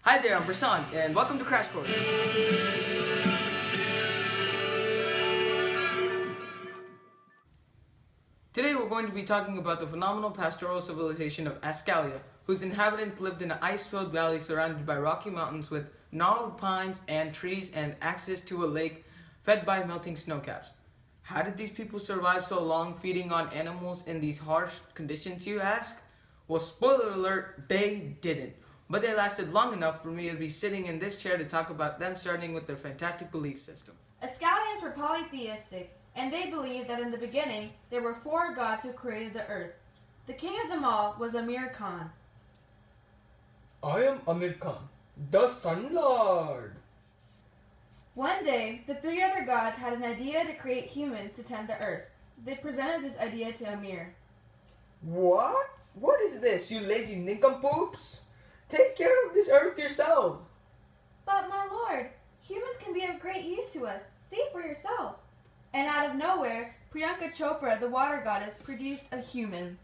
Hi there, I'm Prasanth, and welcome to Crash Course. Today we're going to be talking about the phenomenal pastoral civilization of Ascalia, whose inhabitants lived in an ice-filled valley surrounded by rocky mountains with gnarled pines and trees and access to a lake fed by melting snowcaps. How did these people survive so long feeding on animals in these harsh conditions, you ask? Well, spoiler alert, they didn't. But they lasted long enough for me to be sitting in this chair to talk about them, starting with their fantastic belief system. Ascalians were polytheistic, and they believed that in the beginning there were 4 gods who created the earth. The king of them all was Amir Khan. I am Amir Khan, the Sun Lord. One day, the 3 other gods had an idea to create humans to tend the earth. They presented this idea to Amir. What? What is this, you lazy nincompoops? Take care of this earth yourself. But my lord, humans can be of great use to us. See for yourself. And out of nowhere, Priyanka Chopra, the water goddess, produced a human.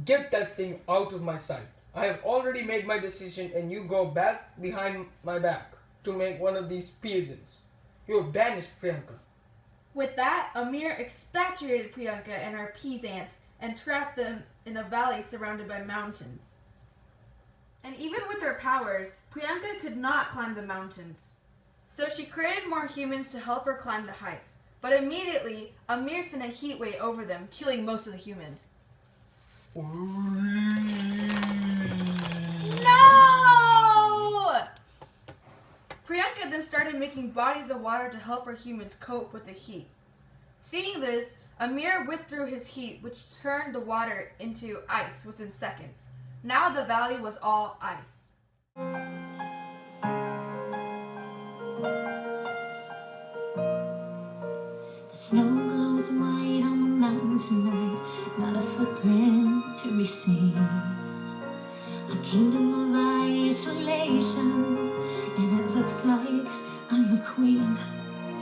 Get that thing out of my sight. I have already made my decision and you go back behind my back to make one of these peasants. You are banished, Priyanka. With that, Amir expatriated Priyanka and her peasant and trapped them in a valley surrounded by mountains. And even with her powers, Priyanka could not climb the mountains. So she created more humans to help her climb the heights. But immediately, Amir sent a heat wave over them, killing most of the humans. No! Priyanka then started making bodies of water to help her humans cope with the heat. Seeing this, Amir withdrew his heat, which turned the water into ice within seconds. Now the valley was all ice. The snow glows white on the mountain tonight, not a footprint to be seen. A kingdom of isolation, and it looks like I'm the queen.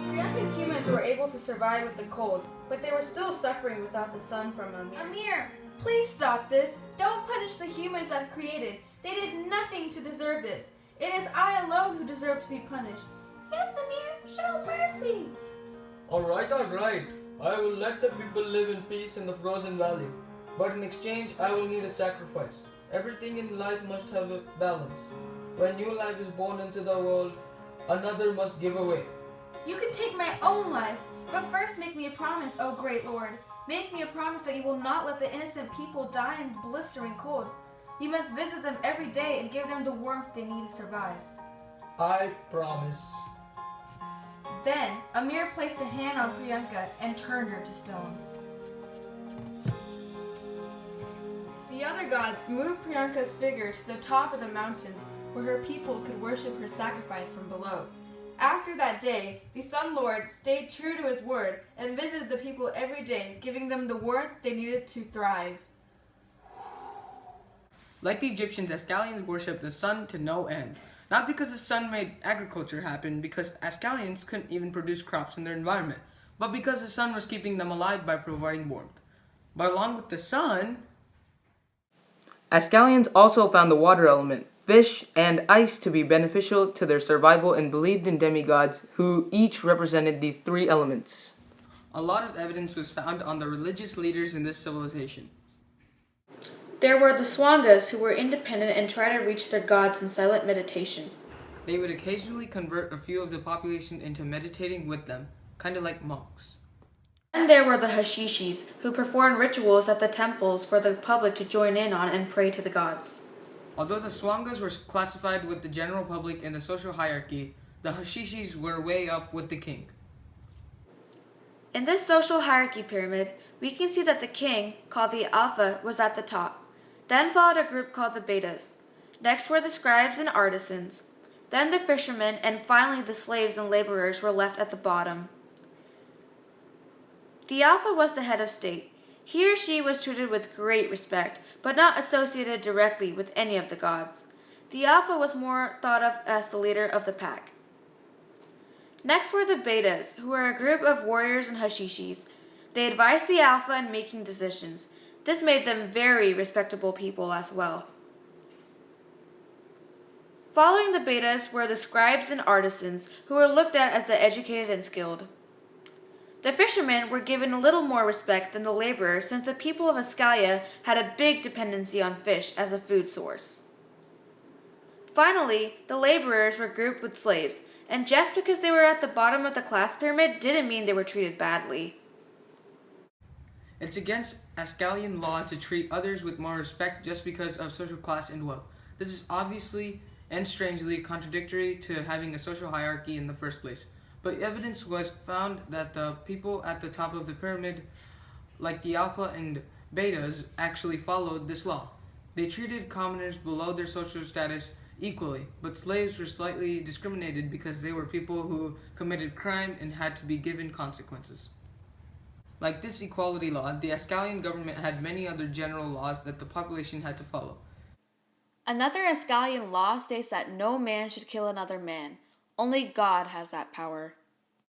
Priyanka's humans were able to survive with the cold, but they were still suffering without the sun from Amir. Amir, please stop this. Don't punish the humans I've created. They did nothing to deserve this. It is I alone who deserve to be punished. Yes, Amir, show mercy. Alright. I will let the people live in peace in the frozen valley. But in exchange, I will need a sacrifice. Everything in life must have a balance. When new life is born into the world, another must give away. You can take my own life, but first make me a promise, O great Lord. Make me a promise that you will not let the innocent people die in blistering cold. You must visit them every day and give them the warmth they need to survive. I promise. Then, Amir placed a hand on Priyanka and turned her to stone. The other gods moved Priyanka's figure to the top of the mountains where her people could worship her sacrifice from below. After that day, the Sun Lord stayed true to his word and visited the people every day, giving them the warmth they needed to thrive. Like the Egyptians, Ascalians worshipped the sun to no end. Not because the sun made agriculture happen, because Ascalians couldn't even produce crops in their environment, but because the sun was keeping them alive by providing warmth. But along with the sun, Ascalians also found the water element, fish, and ice to be beneficial to their survival and believed in demigods who each represented these 3 elements. A lot of evidence was found on the religious leaders in this civilization. There were the Swangas, who were independent and tried to reach their gods in silent meditation. They would occasionally convert a few of the population into meditating with them, kind of like monks. And there were the Hashishis, who performed rituals at the temples for the public to join in on and pray to the gods. Although the Swangas were classified with the general public in the social hierarchy, the Hashishis were way up with the king. In this social hierarchy pyramid, we can see that the king, called the Alpha, was at the top. Then followed a group called the Betas. Next were the scribes and artisans. Then the fishermen, and finally the slaves and laborers were left at the bottom. The Alpha was the head of state. He or she was treated with great respect, but not associated directly with any of the gods. The Alpha was more thought of as the leader of the pack. Next were the Betas, who were a group of warriors and Hashishis. They advised the Alpha in making decisions. This made them very respectable people as well. Following the betas were the scribes and artisans, who were looked at as the educated and skilled. The fishermen were given a little more respect than the laborers, since the people of Ascalia had a big dependency on fish as a food source. Finally, the laborers were grouped with slaves, and just because they were at the bottom of the class pyramid didn't mean they were treated badly. It's against Ascalian law to treat others with more respect just because of social class and wealth. This is obviously and strangely contradictory to having a social hierarchy in the first place. But evidence was found that the people at the top of the pyramid, like the alpha and betas, actually followed this law. They treated commoners below their social status equally, but slaves were slightly discriminated because they were people who committed crime and had to be given consequences. Like this equality law, the Ascalian government had many other general laws that the population had to follow. Another Ascalian law states that no man should kill another man. Only God has that power.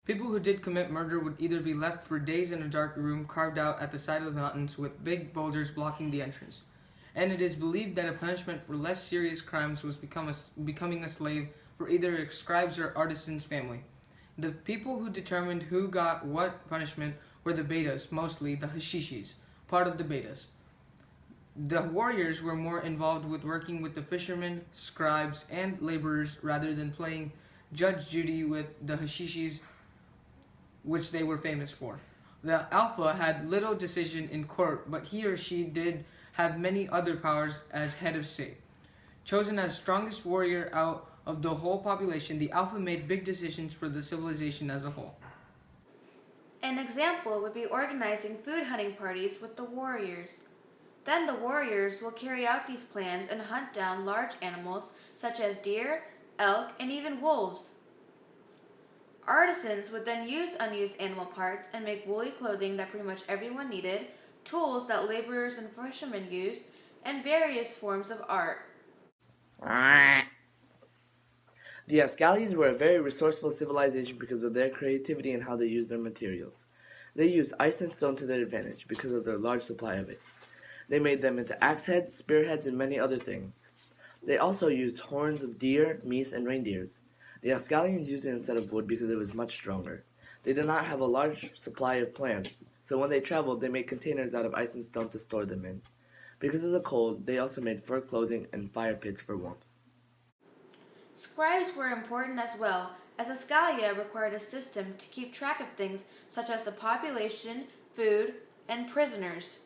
People who did commit murder would either be left for days in a dark room carved out at the side of the mountains with big boulders blocking the entrance. And it is believed that a punishment for less serious crimes was becoming a slave for either a scribe's or artisan's family. The people who determined who got what punishment were the betas, mostly the hashishis, part of the betas. The warriors were more involved with working with the fishermen, scribes, and laborers rather than playing Judge Judy with the hashishis, which they were famous for. The alpha had little decision in court, but he or she did have many other powers as head of state. Chosen as strongest warrior out of the whole population, the alpha made big decisions for the civilization as a whole. An example would be organizing food hunting parties with the warriors. Then the warriors will carry out these plans and hunt down large animals such as deer, elk, and even wolves. Artisans would then use unused animal parts and make woolly clothing that pretty much everyone needed, tools that laborers and fishermen used, and various forms of art. The Ascalians were a very resourceful civilization because of their creativity and how they used their materials. They used ice and stone to their advantage because of their large supply of it. They made them into axe heads, spearheads, and many other things. They also used horns of deer, meese, and reindeers. The Ascalians used it instead of wood because it was much stronger. They did not have a large supply of plants, so when they traveled, they made containers out of ice and stone to store them in. Because of the cold, they also made fur clothing and fire pits for warmth. Scribes were important as well, as Ascalia required a system to keep track of things such as the population, food, and prisoners.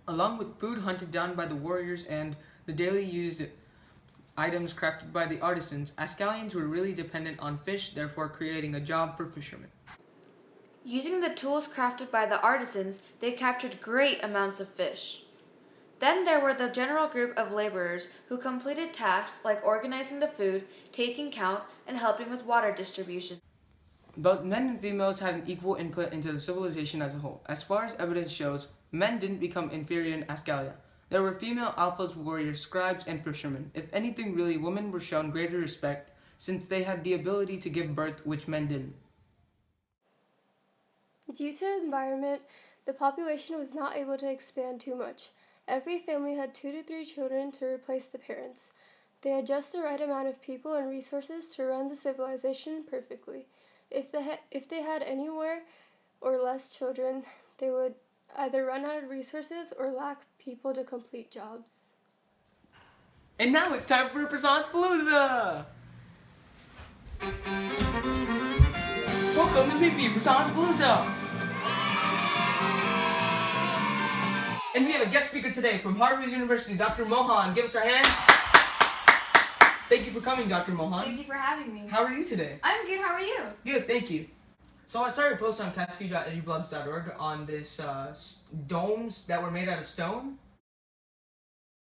Along with food hunted down by the warriors and the daily used items crafted by the artisans, Ascalians were really dependent on fish, therefore creating a job for fishermen. Using the tools crafted by the artisans, they captured great amounts of fish. Then there were the general group of laborers who completed tasks like organizing the food, taking count, and helping with water distribution. Both men and females had an equal input into the civilization as a whole. As far as evidence shows, men didn't become inferior in Ascalia. There were female alphas, warriors, scribes, and fishermen. If anything, really, women were shown greater respect since they had the ability to give birth, which men didn't. Due to the environment, the population was not able to expand too much. Every family had 2 to 3 children to replace the parents. They had just the right amount of people and resources to run the civilization perfectly. If they had any more or less children, they would either run out of resources or lack people to complete jobs. And now it's time for Prasanth Palooza! Welcome to PP Prasanth Palooza! And we have a guest speaker today from Harvard University, Dr. Mohan. Give us our hand. Thank you for coming, Dr. Mohan. Thank you for having me. How are you today? I'm good. How are you? Good, thank you. So I started a post on cascade.edublogs.org on this domes that were made out of stone.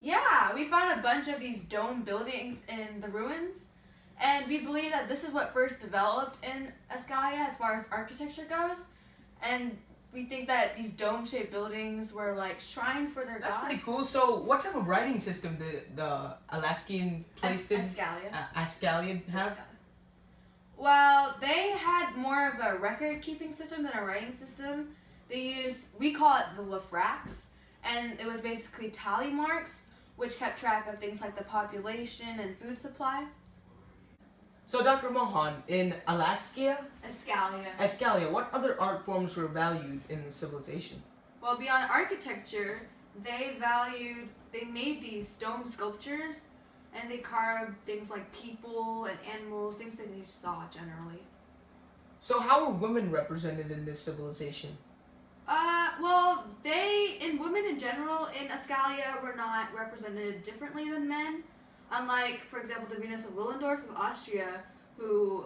Yeah, we found a bunch of these dome buildings in the ruins, and we believe that this is what first developed in Ascalia as far as architecture goes, and we think that these dome-shaped buildings were like shrines for their That's gods. pretty cool. So what type of writing system did the Alaskan place did Ascalia. have? Well, they had more of a record-keeping system than a writing system. We call it the Lafrax, and it was basically tally marks, which kept track of things like the population and food supply. So, Dr. Mohan, in Alaska, Ascalia. what other art forms were valued in the civilization? Well, beyond architecture, they made these stone sculptures and they carved things like people and animals, things that they saw generally. So, how were women represented in this civilization? Well, women in general in Ascalia were not represented differently than men. Unlike, for example, the Venus of Willendorf of Austria, who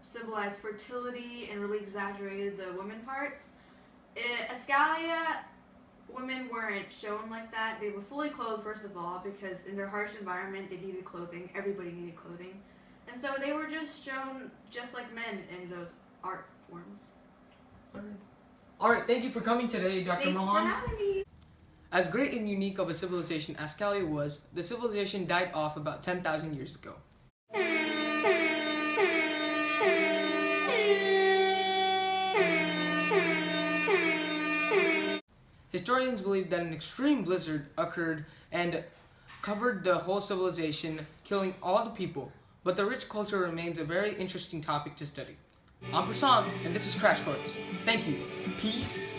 symbolized fertility and really exaggerated the women parts. Ascalia, women weren't shown like that. They were fully clothed, first of all, because in their harsh environment, they needed clothing. Everybody needed clothing. And so they were just shown just like men in those art forms. Alright, thank you for coming today, Dr. Mohan. Thanks for having me. As great and unique of a civilization Ascalia was, the civilization died off about 10,000 years ago. Historians believe that an extreme blizzard occurred and covered the whole civilization, killing all the people, but the rich culture remains a very interesting topic to study. I'm Prasanth, and this is Crash Course. Thank you. Peace.